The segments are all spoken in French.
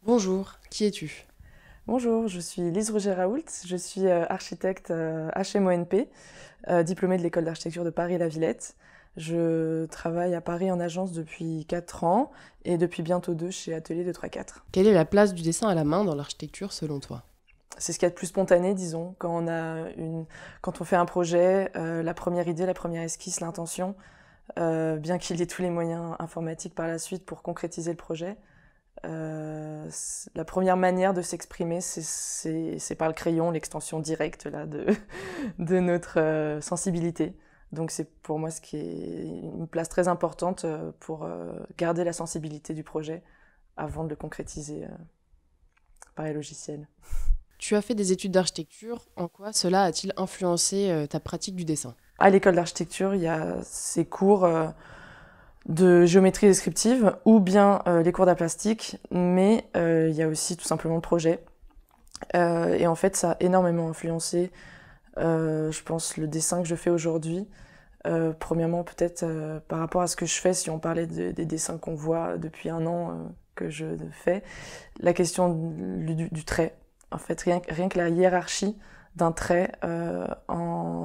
Bonjour, qui es-tu? Bonjour, je suis Lise Rouget-Raoult, je suis architecte HMONP, diplômée de l'école d'architecture de Paris-La Villette. Je travaille à Paris en agence depuis 4 ans et depuis bientôt 2 chez Atelier 234. Quelle est la place du dessin à la main dans l'architecture selon toi? C'est ce qu'il y a de plus spontané, disons, quand on fait un projet, la première idée, la première esquisse, l'intention, bien qu'il y ait tous les moyens informatiques par la suite pour concrétiser le projet. La première manière de s'exprimer, c'est par le crayon, l'extension directe là, de notre sensibilité. Donc c'est pour moi ce qui est une place très importante pour garder la sensibilité du projet avant de le concrétiser par les logiciels. Tu as fait des études d'architecture, en quoi cela a-t-il influencé ta pratique du dessin? À l'école d'architecture, il y a ces cours de géométrie descriptive ou bien les cours d'art plastique, mais il y a aussi tout simplement le projet. Et en fait, ça a énormément influencé, je pense, le dessin que je fais aujourd'hui. Premièrement, peut-être par rapport à ce que je fais, si on parlait des dessins qu'on voit depuis un an que je fais, la question du trait. En fait, rien que la hiérarchie d'un trait,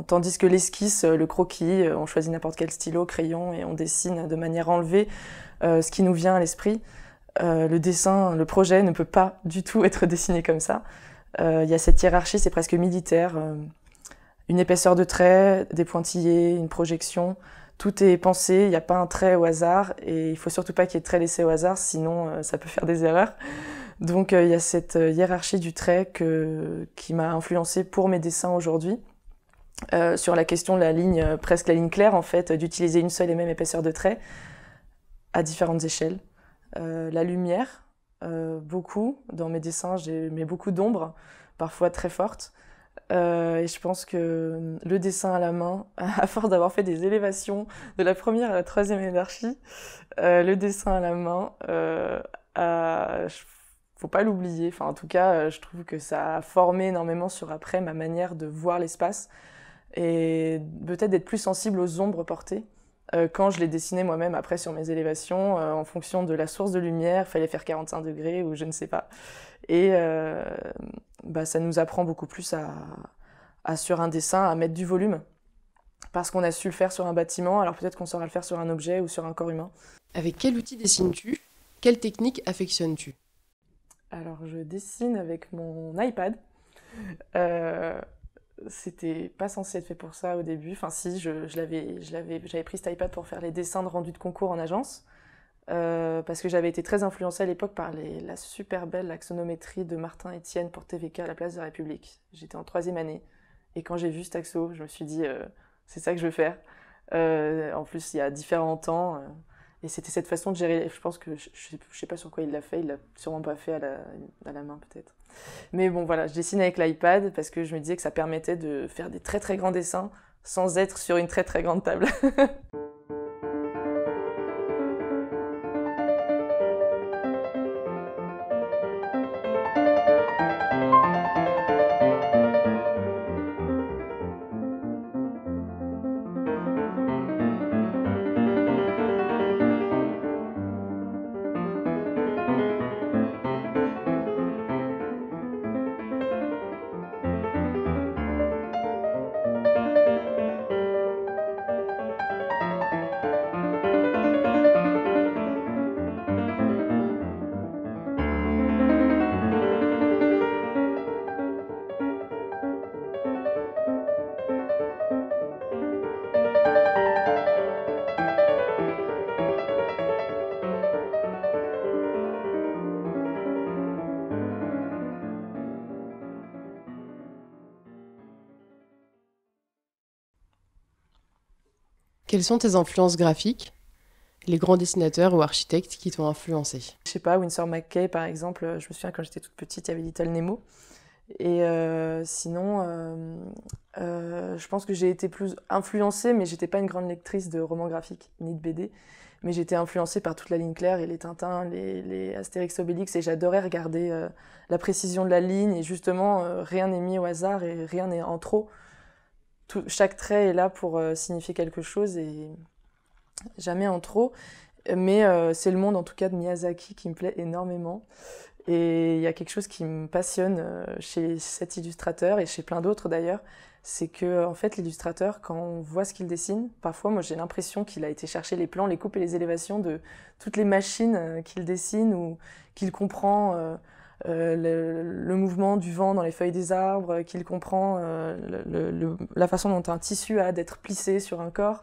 tandis que l'esquisse, le croquis, on choisit n'importe quel stylo, crayon et on dessine de manière enlevée ce qui nous vient à l'esprit. Le dessin, le projet ne peut pas du tout être dessiné comme ça. Il y a cette hiérarchie, c'est presque militaire. Une épaisseur de trait, des pointillés, une projection, tout est pensé, il n'y a pas un trait au hasard et il faut surtout pas qu'il y ait de trait laissé au hasard, sinon ça peut faire des erreurs. Donc il y a cette hiérarchie du trait qui m'a influencée pour mes dessins aujourd'hui. Sur la question de la ligne, presque la ligne claire en fait, d'utiliser une seule et même épaisseur de trait à différentes échelles. La lumière, beaucoup, dans mes dessins j'ai mis beaucoup d'ombres, parfois très fortes. Et je pense que le dessin à la main, à force d'avoir fait des élévations de la première à la troisième année d'archi, le dessin à la main, faut pas l'oublier. Enfin, en tout cas, je trouve que ça a formé énormément sur après ma manière de voir l'espace et peut-être d'être plus sensible aux ombres portées. Quand je les dessinais moi-même après sur mes élévations, en fonction de la source de lumière, il fallait faire 45 degrés ou je ne sais pas. Et ça nous apprend beaucoup plus sur un dessin à mettre du volume parce qu'on a su le faire sur un bâtiment, alors peut-être qu'on saura le faire sur un objet ou sur un corps humain. Avec quel outil dessines-tu? Quelle technique affectionnes-tu? Alors je dessine avec mon iPad. Euh, C'était pas censé être fait pour ça au début. Enfin si, j'avais pris cet iPad pour faire les dessins de rendu de concours en agence. Parce que j'avais été très influencée à l'époque par la super belle axonométrie de Martin Etienne pour TVK à la place de la République. J'étais en troisième année et quand j'ai vu cet axo, je me suis dit c'est ça que je veux faire. En plus, il y a différents temps et c'était cette façon de gérer. Je pense que je sais pas sur quoi il l'a fait, il l'a sûrement pas fait à la main peut-être. Mais bon voilà, je dessine avec l'iPad parce que je me disais que ça permettait de faire des très très grands dessins sans être sur une très très grande table. Quelles sont tes influences graphiques? Les grands dessinateurs ou architectes qui t'ont influencé? Je sais pas, Winsor McCay par exemple, je me souviens quand j'étais toute petite, il y avait Little Nemo. Et sinon, je pense que j'ai été plus influencée, mais j'étais pas une grande lectrice de romans graphiques ni de BD. Mais j'étais influencée par toute la ligne claire et les Tintins, les Astérix Obélix, et j'adorais regarder la précision de la ligne. Et justement, rien n'est mis au hasard et rien n'est en trop. Chaque trait est là pour signifier quelque chose et jamais en trop. Mais c'est le monde en tout cas de Miyazaki qui me plaît énormément. Et il y a quelque chose qui me passionne chez cet illustrateur et chez plein d'autres d'ailleurs, c'est que en fait l'illustrateur, quand on voit ce qu'il dessine, parfois moi j'ai l'impression qu'il a été chercher les plans, les coupes et les élévations de toutes les machines qu'il dessine ou qu'il comprend le mouvement du vent dans les feuilles des arbres, qu'il comprend la façon dont un tissu a d'être plissé sur un corps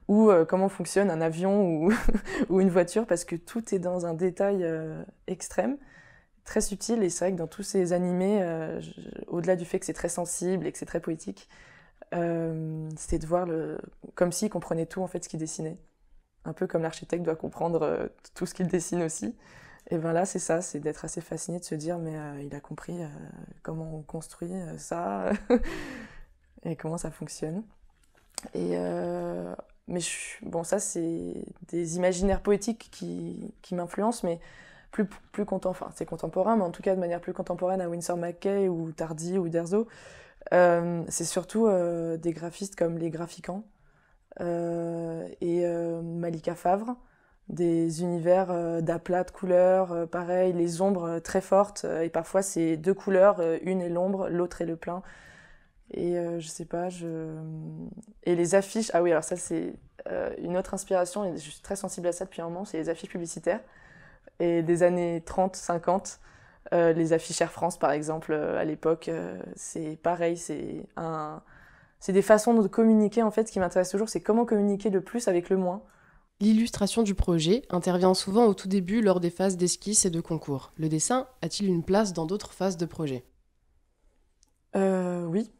ou comment fonctionne un avion ou, ou une voiture, parce que tout est dans un détail extrême, très subtil. Et c'est vrai que dans tous ces animés, au-delà du fait que c'est très sensible et que c'est très poétique, c'était de voir comme s'il comprenait tout en fait ce qu'il dessinait. Un peu comme l'architecte doit comprendre tout ce qu'il dessine aussi. Et ben là, c'est ça, c'est d'être assez fasciné, de se dire mais il a compris comment on construit ça et comment ça fonctionne. Et mais bon, ça c'est des imaginaires poétiques qui m'influencent, mais enfin c'est contemporain, mais en tout cas de manière plus contemporaine à Winsor McCay ou Tardy ou Uderzo. C'est surtout des graphistes comme les Graphiquants et Malika Favre, des univers d'aplats de couleurs, pareil, les ombres très fortes, et parfois c'est deux couleurs, une est l'ombre, l'autre est le plein. Et je sais pas, et les affiches, ah oui, alors ça c'est une autre inspiration, et je suis très sensible à ça depuis un moment, c'est les affiches publicitaires. Et des années 30, 50, les affiches Air France par exemple, à l'époque, c'est pareil, c'est des façons de communiquer en fait qui m'intéressent toujours, c'est comment communiquer le plus avec le moins. L'illustration du projet intervient souvent au tout début lors des phases d'esquisse et de concours. Le dessin a-t-il une place dans d'autres phases de projet ? Oui.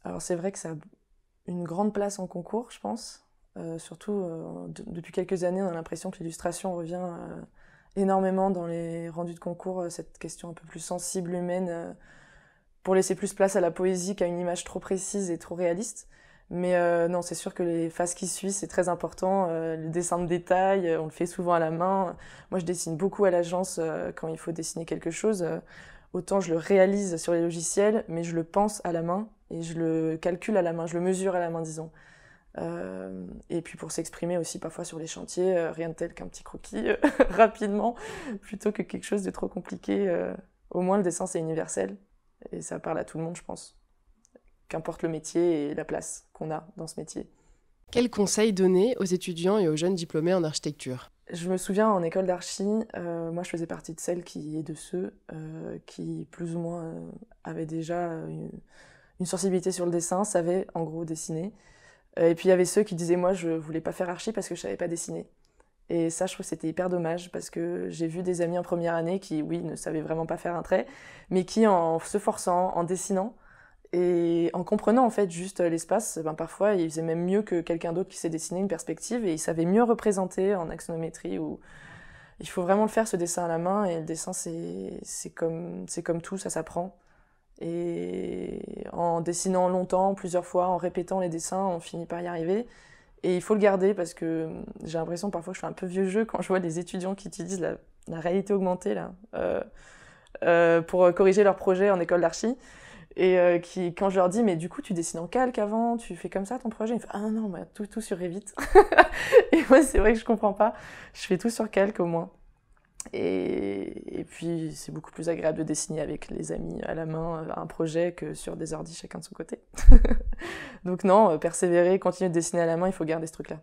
Alors c'est vrai que ça a une grande place en concours, je pense. Surtout depuis quelques années, on a l'impression que l'illustration revient énormément dans les rendus de concours, cette question un peu plus sensible, humaine, pour laisser plus place à la poésie qu'à une image trop précise et trop réaliste. Mais non, c'est sûr que les phases qui suivent, c'est très important. Le dessin de détail, on le fait souvent à la main. Moi, je dessine beaucoup à l'agence quand il faut dessiner quelque chose. Autant je le réalise sur les logiciels, mais je le pense à la main et je le calcule à la main, je le mesure à la main, disons. Et puis pour s'exprimer aussi parfois sur les chantiers, rien de tel qu'un petit croquis rapidement, plutôt que quelque chose de trop compliqué. Au moins le dessin c'est universel et ça parle à tout le monde, je pense. Qu'importe le métier et la place qu'on a dans ce métier. Quels conseils donner aux étudiants et aux jeunes diplômés en architecture ? Je me souviens en école d'archi, moi je faisais partie de celles et de ceux qui plus ou moins avaient déjà une sensibilité sur le dessin, savaient en gros dessiner. Et puis il y avait ceux qui disaient moi je voulais pas faire archi parce que je savais pas dessiner. Et ça je trouve que c'était hyper dommage parce que j'ai vu des amis en première année qui oui ne savaient vraiment pas faire un trait, mais qui en se forçant, en dessinant et en comprenant en fait juste l'espace, ben parfois ils faisaient même mieux que quelqu'un d'autre qui sait dessiner une perspective et ils savaient mieux représenter en axonométrie. Ou il faut vraiment le faire ce dessin à la main et le dessin c'est comme tout, ça s'apprend. Et en dessinant longtemps, plusieurs fois, en répétant les dessins, on finit par y arriver. Et il faut le garder parce que j'ai l'impression parfois que je fais un peu vieux jeu quand je vois des étudiants qui utilisent la réalité augmentée là, pour corriger leurs projets en école d'archi. Et quand je leur dis, mais du coup, tu dessines en calque avant, tu fais comme ça ton projet, ils me font, ah non, bah, tout sur Revit. Et moi, c'est vrai que je comprends pas. Je fais tout sur calque au moins. Et puis, c'est beaucoup plus agréable de dessiner avec les amis à la main un projet que sur des ordis chacun de son côté. Donc non, persévérer, continuer de dessiner à la main, il faut garder ce truc-là.